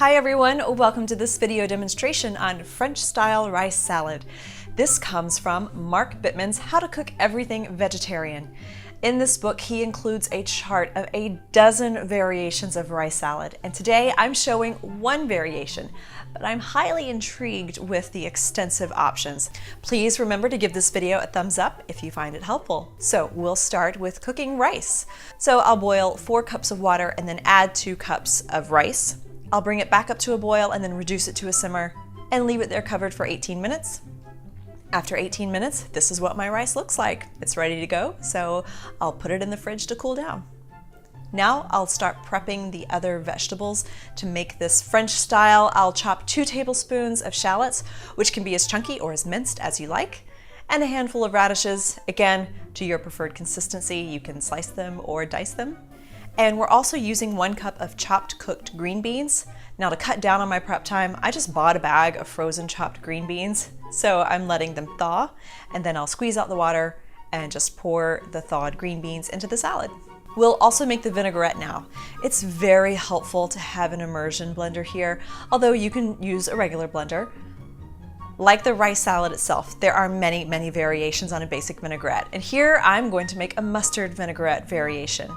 Hi everyone, welcome to this video demonstration on French style rice salad. This comes from Mark Bittman's How to Cook Everything Vegetarian. In this book, he includes a chart of a dozen variations of rice salad, and today I'm showing one variation, but I'm highly intrigued with the extensive options. Please remember to give this video a thumbs up if you find it helpful. So we'll start with cooking rice. So I'll boil 4 cups of water and then add 2 cups of rice. I'll bring it back up to a boil and then reduce it to a simmer and leave it there covered for 18 minutes. After 18 minutes, this is what my rice looks like. It's ready to go, so I'll put it in the fridge to cool down. Now I'll start prepping the other vegetables. To make this French style, I'll chop 2 tablespoons of shallots, which can be as chunky or as minced as you like, and a handful of radishes. Again, to your preferred consistency, you can slice them or dice them. And we're also using 1 cup of chopped cooked green beans. Now to cut down on my prep time, I just bought a bag of frozen chopped green beans. So I'm letting them thaw, and then I'll squeeze out the water and just pour the thawed green beans into the salad. We'll also make the vinaigrette now. It's very helpful to have an immersion blender here, although you can use a regular blender. Like the rice salad itself, there are many variations on a basic vinaigrette, and here I'm going to make a mustard vinaigrette variation.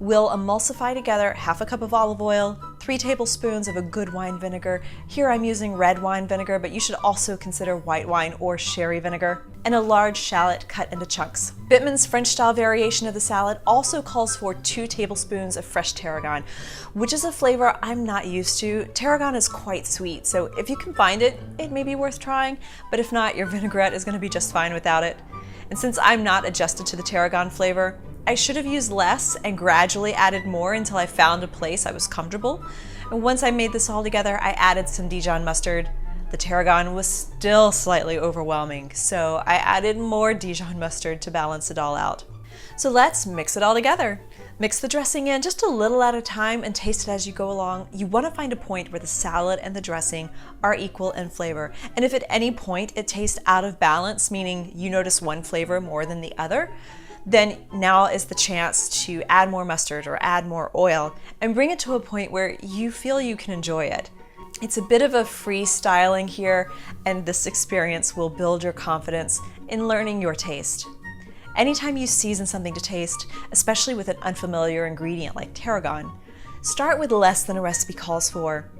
We'll emulsify together 1/2 cup of olive oil, 3 tablespoons of a good wine vinegar. Here I'm using red wine vinegar, but you should also consider white wine or sherry vinegar, and a large shallot cut into chunks. Bittman's French style variation of the salad also calls for 2 tablespoons of fresh tarragon, which is a flavor I'm not used to. Tarragon is quite sweet, so if you can find it, it may be worth trying, but if not, your vinaigrette is going to be just fine without it. And since I'm not adjusted to the tarragon flavor, I should have used less and gradually added more until I found a place I was comfortable. And once I made this all together, I added some Dijon mustard. The tarragon was still slightly overwhelming, so I added more Dijon mustard to balance it all out. So let's mix it all together. Mix the dressing in just a little at a time and taste it as you go along. You want to find a point where the salad and the dressing are equal in flavor. And if at any point it tastes out of balance, meaning you notice one flavor more than the other, then now is the chance to add more mustard or add more oil and bring it to a point where you feel you can enjoy it. It's a bit of a freestyling here, and this experience will build your confidence in learning your taste. Anytime you season something to taste, especially with an unfamiliar ingredient like tarragon, start with less than a recipe calls for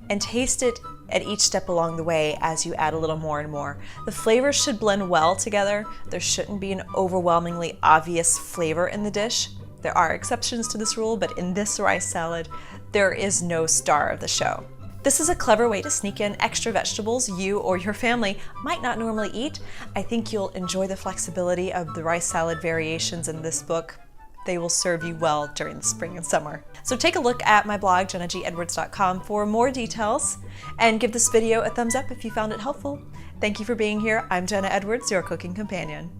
and taste it at each step along the way as you add a little more and more. The flavors should blend well together. There shouldn't be an overwhelmingly obvious flavor in the dish. There are exceptions to this rule, but in this rice salad, there is no star of the show. This is a clever way to sneak in extra vegetables you or your family might not normally eat. I think you'll enjoy the flexibility of the rice salad variations in this book. They will serve you well during the spring and summer. So take a look at my blog, jennagedwards.com, for more details, and give this video a thumbs up if you found it helpful. Thank you for being here. I'm Jenna Edwards, your cooking companion.